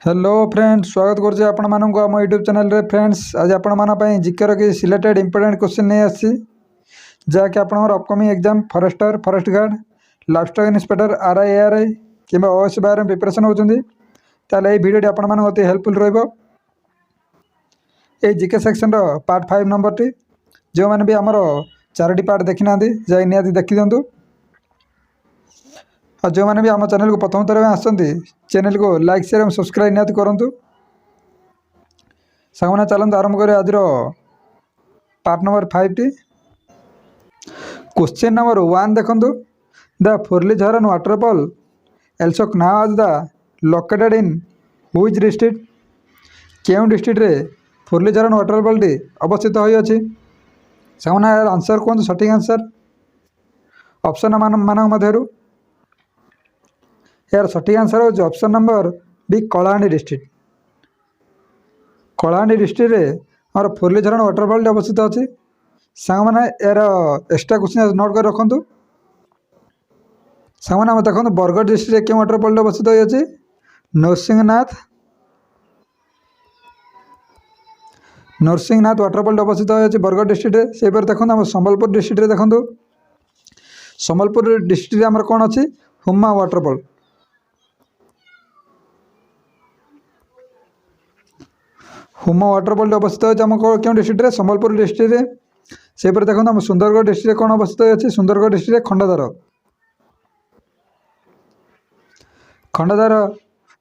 Hello friends, स्वागत करुचे आपण मानक आम यूट्यूब चैनल रे। फ्रेंड्स, आज आपण माना जिकर कि सिलेक्टेड इंपोर्टेंट क्वेश्चन नहीं आसी जहाँकि आप upcoming exam forester, forest guard, livestock inspector, RI कि ओएसआई प्रिपरेशन होती ताले भिडियो आपण मान अति हेल्पफुल रहिबो। जिके सेक्शन पार्ट 5 नंबर टी जो मैंने भी आमर 4टी पार्ट देखी ना जाए निहाती देखी दिंतु। और जो मैंने भी आम चैनल को प्रथम थर आसती चैनल को लाइक शेयर और सब्सक्राइब निहाती करूँ। सामने चलते आरंभ करें आज पार्ट नंबर 5 टी। क्वेश्चन नंबर 1 देखु, the Phurli Jharan waterfall also known as the located in which district. क्यों डिस्ट्रिक्ट रे फुर्ली झरन वाटरफॉल टी अवस्थित होइछि। सामने यार आंसर कौन सठिक आंसर ऑप्शन मान मध्यरु यार सठिक आंसर हो option number B Kalahandi district. Kalahandi district रे हमार फुर्ली झरन वाटरफॉल अवस्थित अच्छी। सांग मैंने यार एक्स्ट्रा क्वेश्चन नोट कर रखु। सांग मैंने देखो बरगढ़ डिस्ट्रिक्ट क्यों वाटरफॉल अवस्थित होइछि। नरसिंहनाथ वाटरफॉल अवस्थित होइछि बरगढ़ डिस्ट्रिक्ट। से देखो आम संबलपुर डिस्ट्रिक्ट देखो, संबलपुर डिस्ट्रिक्ट आमर कौन अच्छी हुमा वाटरफॉल। हुमा वाटरफॉल अवस्थित होम क्यों डिस्ट्रिक्ट संबलपुर डिस्ट्रिक्ट। से देखो आम सुंदरगढ़ डिस्ट्रिक्ट कौन अवस्थित अच्छी सुंदरगढ़ डिस्ट्रिक्ट खंडाधार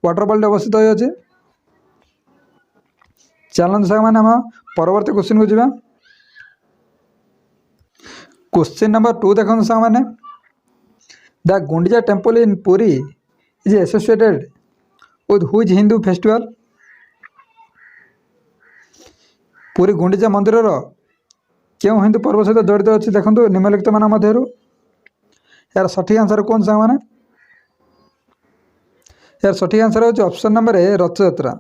वाटरफॉल अवस्थित होइछि। चलते साग मैंने आम परवर्ती क्वेश्चन को जावा। क्वेश्चन नंबर 2 देखो साग मैंने, the Gundicha temple in Puri is associated with which Hindu festival. Puri Gundicha मंदिर क्यों हिंदू पर्व सहित जड़ित अच्छी देखो निम्नलिखित मान मध्यरु यार सठिक आंसर कौन सा माने। यार सठिक आंसर हो option number A Rathyatra.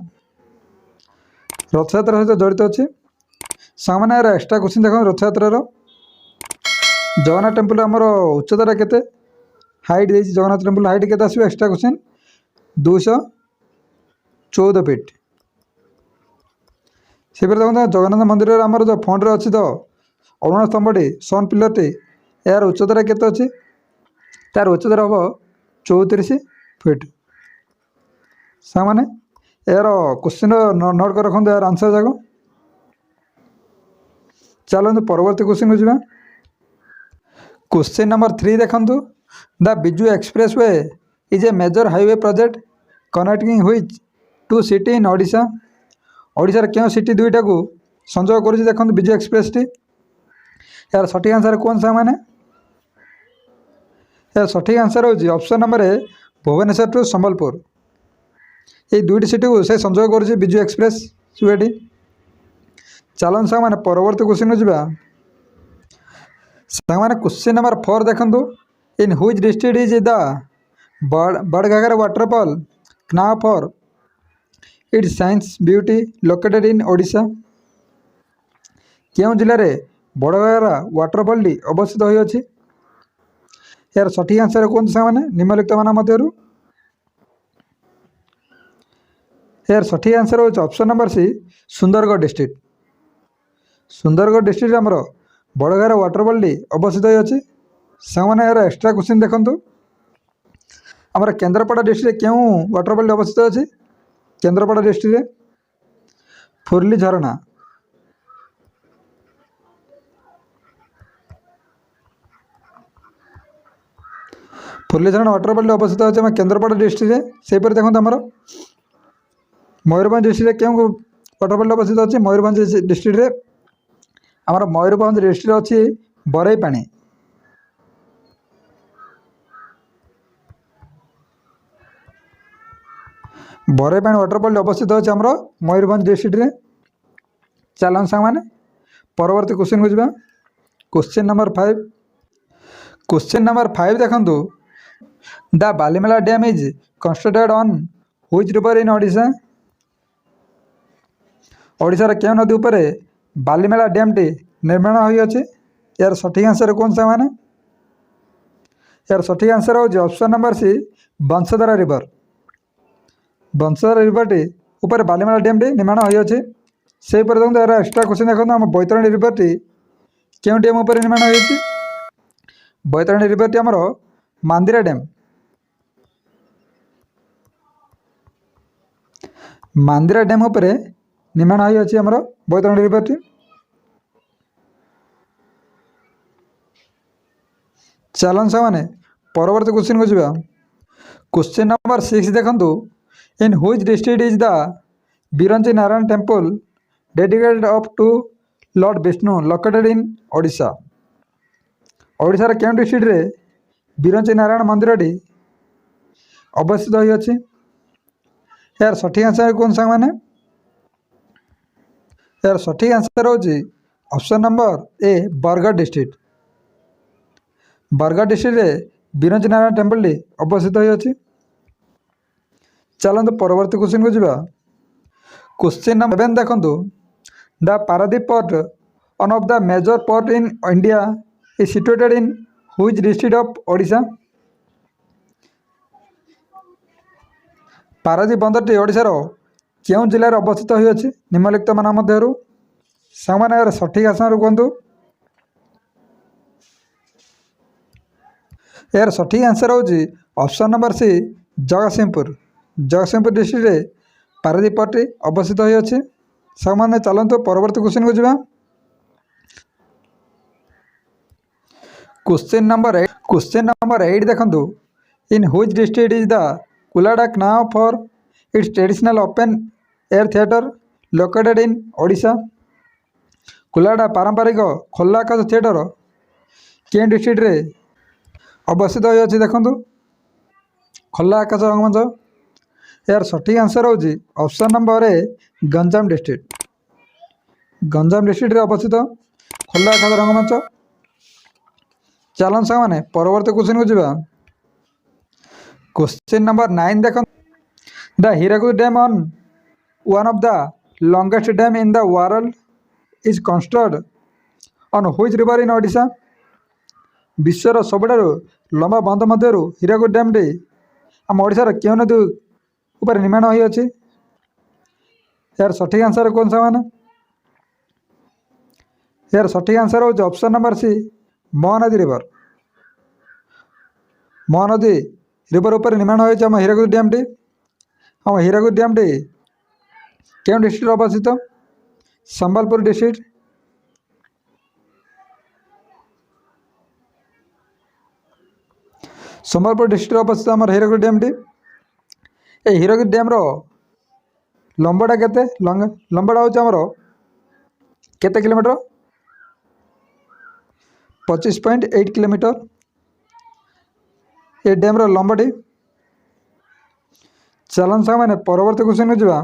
Rathyatra सहित जड़ित अच्छी। सामने यार एक्स्ट्रा क्वेश्चन देखो रथयात्रा जगन्नाथ टेम्पल आमर उच्चता केते हाइट देछि। जगन्नाथ टेम्पल हाइट केते आसीबो एक्स्ट्रा क्वेश्चन 214 फीट। से देखो जगन्नाथ मंदिर आमर जो फ्रंट अच्छी तो अरुण स्तंभटी सन पिलरटी यार उच्चता केते अच्छी। तार उच्चता हम 34 फीट। सामने यार क्वेश्चन नोट कर रखते यार आंसर जाक। चलते परवर्ती क्वेश्चन को जावा। क्वेश्चन नंबर 3 देखु, the Biju expressway is a major highway project connecting which two city in Odisha. ओडिशार क्यों सिटी दुईटा को संजोग कर देखो बिजू एक्सप्रेस टी। यार सठिक आंसर कौन सा माने। यार सठिक आंसर हो option number A Bhubaneswar to Sambalpur. ये दुईटी सिटी को से संजोग कर बिजू एक्सप्रेस वे। चलन साग मैंने परवर्ती क्वेश्चन को जावा। साग मैंने क्वेश्चन नंबर 4 देखु, in which district is the Badaghagara waterfall known for its scenic beauty located in Odisha. क्यों जिले में बड़घाघरा वाटरफॉल टी अवस्थित होइछि। यार सठिक आंसर कौन सा माने निम्नलिखित मान मध्यरु यार सठिक आंसर हो option number C Sundargarh district. Sundargarh district आमर बड़घाघरा वाटरफॉल टी अवस्थित होइछि। सामने यार एक्स्ट्रा क्वेश्चन देखु, आमर केन्द्रापड़ा डिस्ट्रिक्ट क्यों वाटरफॉल अवस्थित अच्छी। केन्द्रापड़ा डिस्ट्रिक्ट फुर्ली झरना। फुर्ली झरना वाटरफॉल अवस्थित अच्छे केन्द्रापड़ा डिस्ट्रिक्ट। से देखो आमर मयूरभंज डिस्ट्रिक्ट क्यों वाटरफॉल अवस्थित अच्छी। मयूरभंज डिस्ट्रिक्ट आमर मयूरभंज डिस्ट्रिक्ट अच्छी बरई पानी। बरई पानी वाटरफॉल अवस्थित अच्छे आमर मयूरभंज डिस्ट्रिक्ट रे। चलन साग मैंने परवर्ती क्वेश्चन को जावा। Question number 5। क्वेश्चन नंबर 5 देखु, the Balimela dam is constructed on which river in Odisha. ओडिशार क्यों नदी उपर बालीमेला डैम टी निर्माण होइछि। यार सठिक आंसर कौन सा माने। यार सठिक आंसर हो ऑप्शन नंबर सी बंशधारा रिवर। ବଂଶଧାରା ରିଭରଟି ଉପରେ ବାଲିମେଳା ଡ୍ୟାମ୍ଟି ନିର୍ମାଣ ହୋଇଅଛି। ସେହିପରି ଦେଖନ୍ତୁ ଏହାର ଏକ୍ସଟ୍ରା କ୍ୱେଶ୍ଚିନ୍ ଦେଖନ୍ତୁ ଆମ ବୈତରଣୀ ରିଭରଟି କେଉଁ ଡ୍ୟାମ୍ ଉପରେ ନିର୍ମାଣ ହୋଇଛି? ବୈତରଣୀ ରିଭରଟି ଆମର ମାନ୍ଦିରା ଡ୍ୟାମ୍, ମାନ୍ଦିରା ଡ୍ୟାମ୍ ଉପରେ ନିର୍ମାଣ ହୋଇଅଛି ଆମର ବୈତରଣୀ ରିଭରଟି। ଚାଲନ୍ତୁ ସାଙ୍ଗମାନେ ପରବର୍ତ୍ତୀ କ୍ୱେଶ୍ଚିନ୍କୁ ଯିବା। क्वेश्चन नंबर 6 देखंतु in which district is the Biranchi Narayan temple dedicated up to lord Vishnu located in Odisha. Odisha रे केउं डिस्ट्रिक्ट रे बिरंची नारायण मंदिरटी अवस्थित होई अछि? यार सठिक आंसर कोन संग माने? यार सठिक आंसर होची ऑप्शन नंबर ए बरगढ़ डिस्ट्रिक्ट। बरगढ़ डिस्ट्रिक्ट रे बिरंची नारायण टेम्पल अवस्थित होई अछि। चलते परवर्ती क्वेश्चन को जावा। क्वेश्चन नंबर 7 देखंतु the Paradip port one of the major port in India is situated in which district of Odisha. Paradip बंदरटी ओडिशार केउं जिल्ला रे अवस्थित होई अछि निम्नलिखित मान मध्यरु? सामान्य यार सठिक आंसर कहंतु। यार सठिक आंसर होची option number C Jagatsinghpur. Jagatsinghpur district रे पारादीप पोर्ट अवस्थित होई अछि। सामान्य चलंतु परवर्ती क्वेश्चन को जावा। क्वेश्चन नंबर 8 देखंतु in which district is the Kulada known for its traditional open air theatre located in Odisha. Kulada पारंपरिक खोला आकाश थिएटर कें डिस्ट्रिक्ट रे अवस्थित होई अछि देखंतु? खोला आकाश रंगमंच। यार सठिक आंसर होची ऑप्शन नंबर ए गंजाम डिस्ट्रिक्ट। गंजाम डिस्ट्रिक्ट रे अवस्थित खोला आकाश रंगमंच। चलन सामाने परवर्ती क्वेश्चन को जावा। क्वेश्चन नंबर 9 देखो the Hirakud dam on one of the longest dam in the world is constructed on which river in Odisha. विश्वर सबुठारु लंबा बंध मध्यरु हीराकुद डैम टी आम ओडिशार केउं नदी ऊपर निर्माण होई अछि? यार सठिक आंसर कौन सा माने? यार सठिक आंसर हो option number C Mahanadi river. Mahanadi river ऊपर निर्माण होई आम हीराकुद डैम टी। हम हीराकुद डैम टी केउं डिस्ट्रिक्ट अवस्थित? संबलपुर डिस्ट्रिक्ट। संबलपुर डिस्ट्रिक्ट अवस्थित आम हीराकुद डैम टी। ए हीराकुद डैम रो लंबाटा केते? लंबाटा होची हमरो केते किलोमीटर? 25.8 किलोमीटर ए डैम रो लंबाटी। चलन सामाने परवर्ती क्वेश्चन को जावा।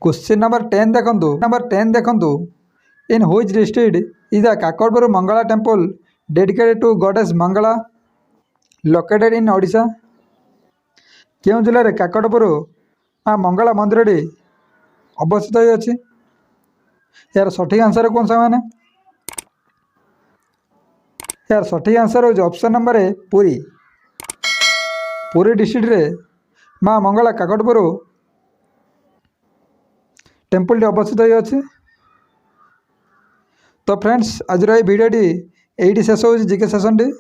क्वेश्चन नंबर 10 देखंतु in which district is the Kakatpur Mangala temple dedicated to goddess Mangala located in Odisha. केउं जिल्ला रे काकटपुर मंगला मंदिर अवस्थित होई अछि? यार सठिक आंसर कौन सा माने? यार सठिक आंसर हो ऑप्शन नंबर ए पुरी। पुरी डिस्ट्रिक्ट रे माँ मंगला काकटपुर टेम्पल अवस्थित होई अछि। तो फ्रेंड्स आज भिडियोटी एटी शेष हो जीके सेसन टी।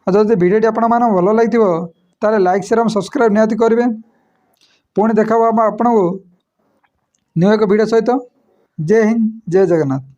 जदि भिडियोटी आपण मान भल लगी ताले लाइक शेयर और सब्सक्राइब निहाती करेंगे। पुणी देखा आपन को न्यू एक वीडियो सहित। जय हिंद जय जगन्नाथ।